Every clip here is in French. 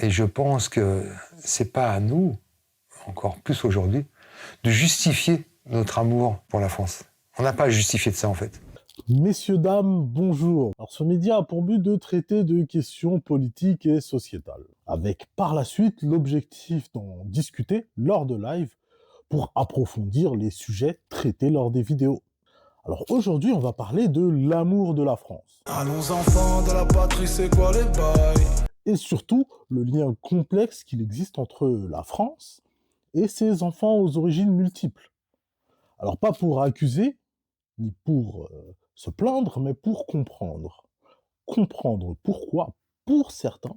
Et je pense que c'est pas à nous, encore plus aujourd'hui, de justifier notre amour pour la France. On n'a pas à justifier de ça, en fait. Messieurs, dames, bonjour. Alors, ce média a pour but de traiter de questions politiques et sociétales, avec par la suite l'objectif d'en discuter lors de live pour approfondir les sujets traités lors des vidéos. Alors aujourd'hui, on va parler de l'amour de la France. Allons enfants de la patrie, c'est quoi les bails? Et surtout, le lien complexe qu'il existe entre la France et ses enfants aux origines multiples. Alors pas pour accuser, ni pour se plaindre, mais pour comprendre. Comprendre pourquoi, pour certains,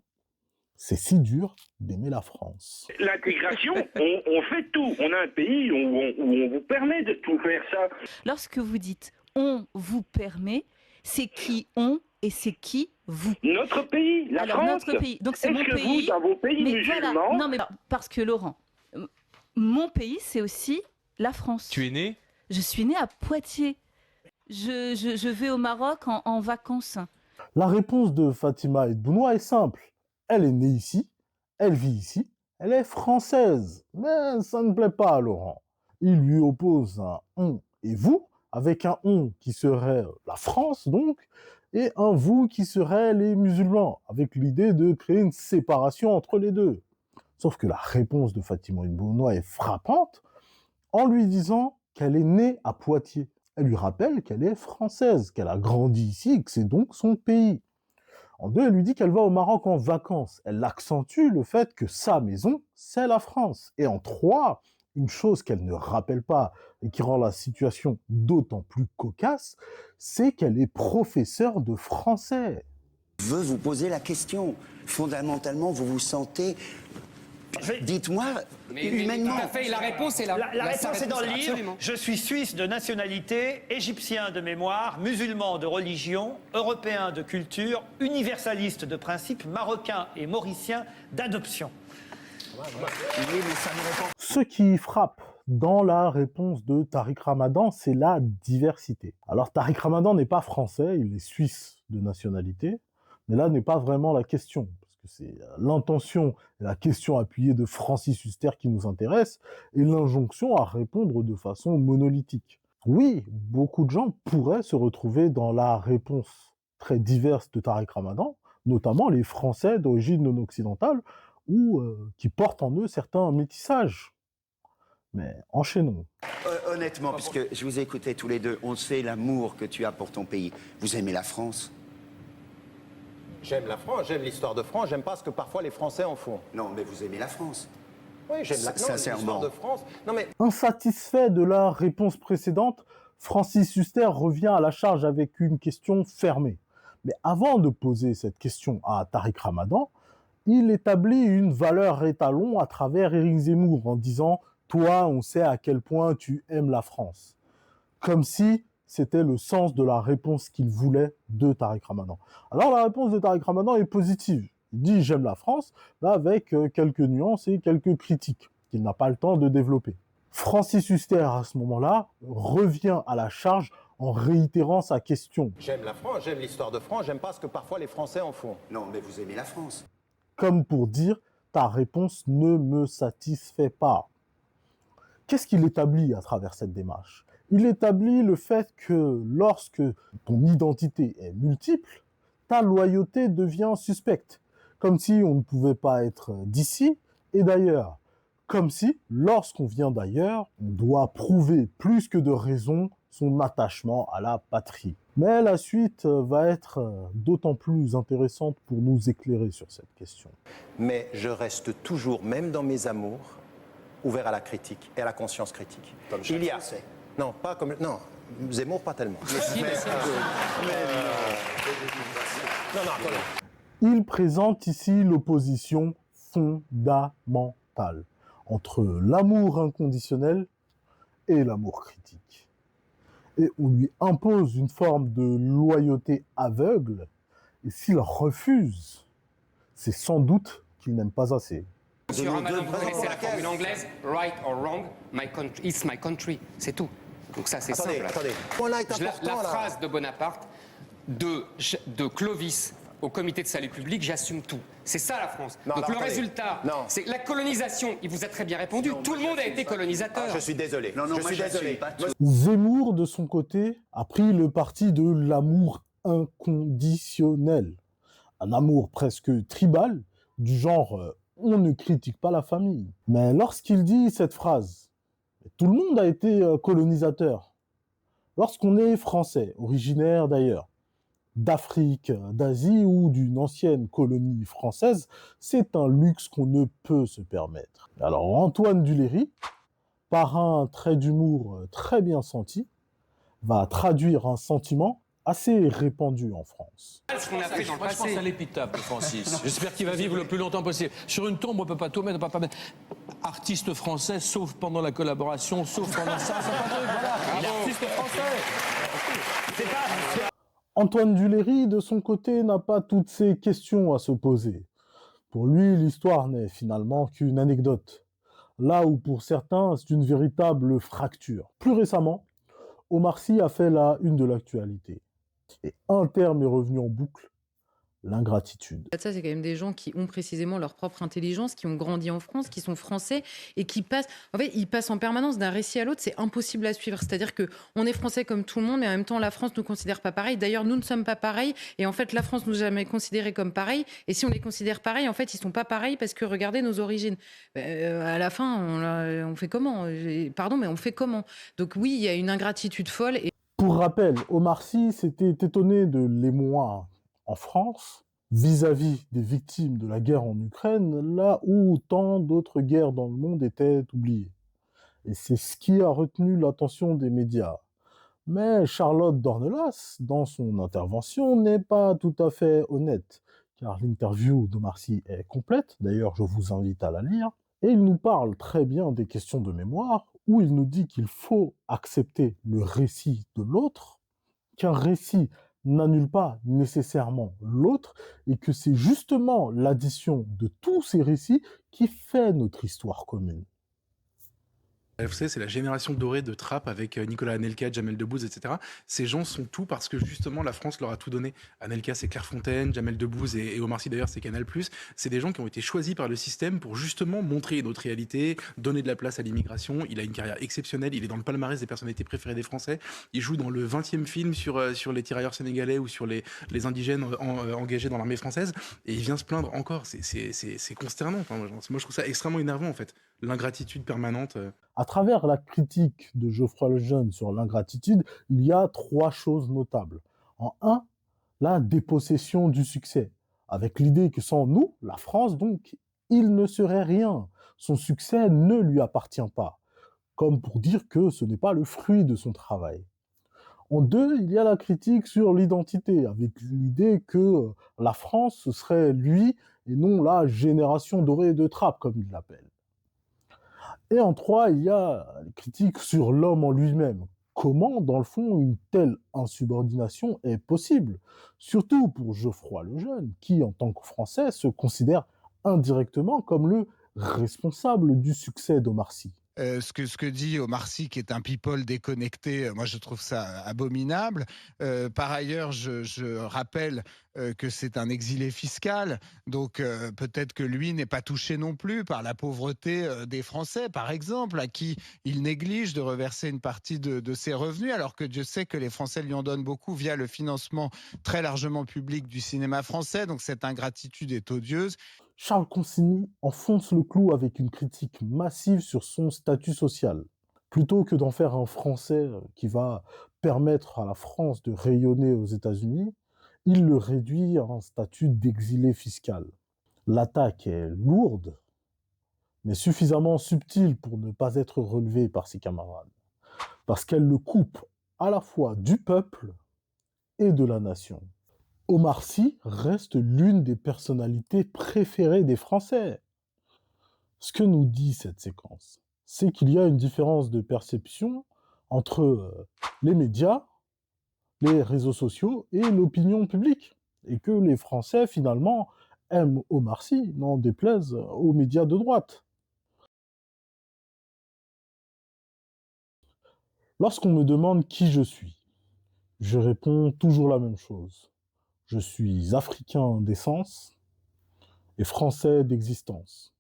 c'est si dur d'aimer la France. L'intégration, on fait tout. On a un pays où on vous permet de tout faire ça. Lorsque vous dites « on vous permet », c'est qui on et c'est qui vous. Notre pays, la Alors, France. notre pays. Donc c'est mon Est-ce que pays. vous, dans vos pays Mais musulmans... voilà. Non, mais parce que Laurent, mon pays, c'est aussi la France. Tu es né ? Je suis née à Poitiers. Je vais au Maroc en vacances. La réponse de Fatima Edbounoua est simple. Elle est née ici, elle vit ici, elle est française. Mais ça ne plaît pas à Laurent. Il lui oppose un on et vous, avec un on qui serait la France donc, et un vous qui serait les musulmans, avec l'idée de créer une séparation entre les deux. Sauf que la réponse de Fatima Edbounoua est frappante en lui disant qu'elle est née à Poitiers. Elle lui rappelle qu'elle est française, qu'elle a grandi ici et que c'est donc son pays. En deux, elle lui dit qu'elle va au Maroc en vacances. Elle accentue le fait que sa maison, c'est la France. Et en trois, une chose qu'elle ne rappelle pas et qui rend la situation d'autant plus cocasse, c'est qu'elle est professeure de français. Je veux vous poser la question. Fondamentalement, vous vous sentez... Dites-moi, humainement... Tout à fait, la réponse est là. La réponse est dans le livre. Absolument. Je suis suisse de nationalité, égyptien de mémoire, musulman de religion, européen de culture, universaliste de principe, marocain et mauricien d'adoption. Ce qui frappe dans la réponse de Tariq Ramadan, c'est la diversité. Alors Tariq Ramadan n'est pas français, il est suisse de nationalité, mais là n'est pas vraiment la question. C'est l'intention et la question appuyée de Francis Huster qui nous intéresse, et l'injonction à répondre de façon monolithique. Oui, beaucoup de gens pourraient se retrouver dans la réponse très diverse de Tariq Ramadan, notamment les Français d'origine non occidentale, ou qui portent en eux certains métissages. Mais enchaînons. Honnêtement, puisque je vous ai écouté tous les deux, on sait l'amour que tu as pour ton pays. Vous aimez la France ? J'aime la France, j'aime l'histoire de France, j'aime pas ce que parfois les Français en font. Non, mais vous aimez la France. Oui, j'aime l'histoire de France. Non, mais... Insatisfait de la réponse précédente, Francis Huster revient à la charge avec une question fermée. Mais avant de poser cette question à Tariq Ramadan, il établit une valeur étalon à travers Éric Zemmour en disant « Toi, on sait à quel point tu aimes la France ». Comme si c'était le sens de la réponse qu'il voulait de Tariq Ramadan. Alors la réponse de Tariq Ramadan est positive. Il dit « j'aime la France », avec quelques nuances et quelques critiques qu'il n'a pas le temps de développer. Francis Huster, à ce moment-là, revient à la charge en réitérant sa question. J'aime la France, j'aime l'histoire de France, j'aime pas ce que parfois les Français en font. Non, mais vous aimez la France. Comme pour dire « ta réponse ne me satisfait pas ». Qu'est-ce qu'il établit à travers cette démarche ? Il établit le fait que lorsque ton identité est multiple, ta loyauté devient suspecte. Comme si on ne pouvait pas être d'ici et d'ailleurs. Comme si, lorsqu'on vient d'ailleurs, on doit prouver plus que de raison son attachement à la patrie. Mais la suite va être d'autant plus intéressante pour nous éclairer sur cette question. Mais je reste toujours, même dans mes amours, ouvert à la critique et à la conscience critique. Comme chaque Français. Non, pas comme... Non, Zemmour, pas tellement. Non, attendez. Il présente ici l'opposition fondamentale entre l'amour inconditionnel et l'amour critique. Et on lui impose une forme de loyauté aveugle, et s'il refuse, c'est sans doute qu'il n'aime pas assez. Monsieur Ramadan, vous connaissez la formule anglaise « right or wrong, my country, it's my country », c'est tout. Donc ça, c'est simple. Attendez. Voilà est important, La phrase de Bonaparte, de Clovis au comité de salut public, j'assume tout. C'est ça la France. Non, Donc alors, le attendez. résultat, Non. c'est la colonisation. Il vous a très bien répondu. Tout le monde a été colonisateur. Je suis désolé. Non, je moi, suis j'assume désolé. pas tout. Zemmour, de son côté, a pris le parti de l'amour inconditionnel. Un amour presque tribal, du genre on ne critique pas la famille. Mais lorsqu'il dit cette phrase, tout le monde a été colonisateur. Lorsqu'on est français, originaire d'ailleurs, d'Afrique, d'Asie ou d'une ancienne colonie française, c'est un luxe qu'on ne peut se permettre. Alors Antoine Duléry, par un trait d'humour très bien senti, va traduire un sentiment assez répandu en France. Ce qu'on a fait dans le Moi, je pense passé. à l'épitaphe de Francis. J'espère qu'il va vivre le plus longtemps possible. Sur une tombe, on ne peut pas tout mettre, on peut pas mettre artiste français, sauf pendant la collaboration, sauf pendant ça, c'est pas truc, voilà. Il est artiste français. Antoine Duléry, de son côté, n'a pas toutes ces questions à se poser. Pour lui, l'histoire n'est finalement qu'une anecdote. Là où pour certains, c'est une véritable fracture. Plus récemment, Omar Sy a fait la une de l'actualité. Et un terme est revenu en boucle, l'ingratitude. Ça, c'est quand même des gens qui ont précisément leur propre intelligence, qui ont grandi en France, qui sont français et qui passent. En fait, ils passent en permanence d'un récit à l'autre. C'est impossible à suivre. C'est-à-dire que on est français comme tout le monde, mais en même temps, la France nous considère pas pareil. D'ailleurs, nous ne sommes pas pareils. Et en fait, la France nous a jamais considérés comme pareils. Et si on les considère pareils, en fait, ils sont pas pareils parce que regardez nos origines. À la fin, on fait comment ? Pardon, mais on fait comment ? Donc oui, il y a une ingratitude folle. Et... Pour rappel, Omar Sy s'était étonné de l'émoi en France vis-à-vis des victimes de la guerre en Ukraine, là où tant d'autres guerres dans le monde étaient oubliées. Et c'est ce qui a retenu l'attention des médias. Mais Charlotte Dornelas, dans son intervention, n'est pas tout à fait honnête, car l'interview d'Omar Sy est complète, d'ailleurs je vous invite à la lire, et il nous parle très bien des questions de mémoire, où il nous dit qu'il faut accepter le récit de l'autre, qu'un récit n'annule pas nécessairement l'autre, et que c'est justement l'addition de tous ces récits qui fait notre histoire commune. Vous savez, c'est la génération dorée de Trapp avec Nicolas Anelka, Jamel Debbouze, etc. Ces gens sont tout parce que justement la France leur a tout donné. Anelka, c'est Clairefontaine, Jamel Debbouze et Omar Sy d'ailleurs, c'est Canal+. C'est des gens qui ont été choisis par le système pour justement montrer notre réalité, donner de la place à l'immigration. Il a une carrière exceptionnelle, il est dans le palmarès des personnalités préférées des Français. Il joue dans le 20e film sur les tirailleurs sénégalais ou sur les indigènes engagés dans l'armée française. Et il vient se plaindre encore. C'est consternant. Enfin, moi, je trouve ça extrêmement énervant en fait. L'ingratitude permanente. À travers la critique de Geoffroy Lejeune sur l'ingratitude, il y a 3 choses notables. En 1, la dépossession du succès, avec l'idée que sans nous, la France donc, il ne serait rien. Son succès ne lui appartient pas, comme pour dire que ce n'est pas le fruit de son travail. En 2, il y a la critique sur l'identité, avec l'idée que la France, ce serait lui et non la génération dorée de Trapp, comme il l'appelle. Et en 3, il y a les critiques sur l'homme en lui-même. Comment, dans le fond, une telle insubordination est possible ? Surtout pour Geoffroy Lejeune, qui, en tant que Français, se considère indirectement comme le responsable du succès d'Omar Sy. Ce que dit Omar Sy, qui est un people déconnecté, moi je trouve ça abominable. Par ailleurs, je rappelle que c'est un exilé fiscal, donc peut-être que lui n'est pas touché non plus par la pauvreté des Français, par exemple, à qui il néglige de reverser une partie de ses revenus, alors que Dieu sait que les Français lui en donnent beaucoup via le financement très largement public du cinéma français, donc cette ingratitude est odieuse. Charles Consigny enfonce le clou avec une critique massive sur son statut social. Plutôt que d'en faire un Français qui va permettre à la France de rayonner aux États-Unis, il le réduit à un statut d'exilé fiscal. L'attaque est lourde, mais suffisamment subtile pour ne pas être relevée par ses camarades, parce qu'elle le coupe à la fois du peuple et de la nation. Omar Sy reste l'une des personnalités préférées des Français. Ce que nous dit cette séquence, c'est qu'il y a une différence de perception entre les médias, les réseaux sociaux et l'opinion publique. Et que les Français, finalement, aiment Omar Sy, n'en déplaise aux médias de droite. Lorsqu'on me demande qui je suis, je réponds toujours la même chose. Je suis africain d'essence et français d'existence.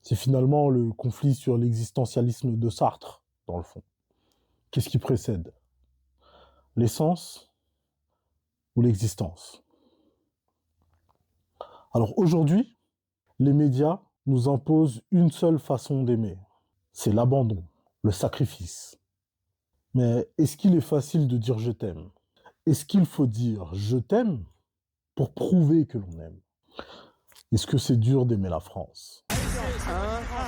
C'est finalement le conflit sur l'existentialisme de Sartre, dans le fond. Qu'est-ce qui précède? L'essence ou l'existence? Alors aujourd'hui, les médias nous imposent une seule façon d'aimer. C'est l'abandon, le sacrifice. Mais est-ce qu'il est facile de dire « je t'aime » ? Est-ce qu'il faut dire « je t'aime » pour prouver que l'on aime? Est-ce que c'est dur d'aimer la France? 1,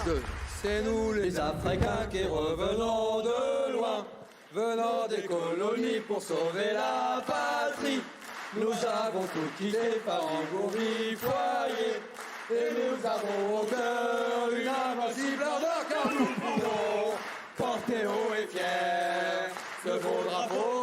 2, c'est nous les Africains qui revenons de loin, venant des colonies pour sauver la patrie. Nous avons tout quitté par engourdi foyer, et nous avons au cœur une invincible ardeur, car nous pouvons porter haut et fier ce beau drapeau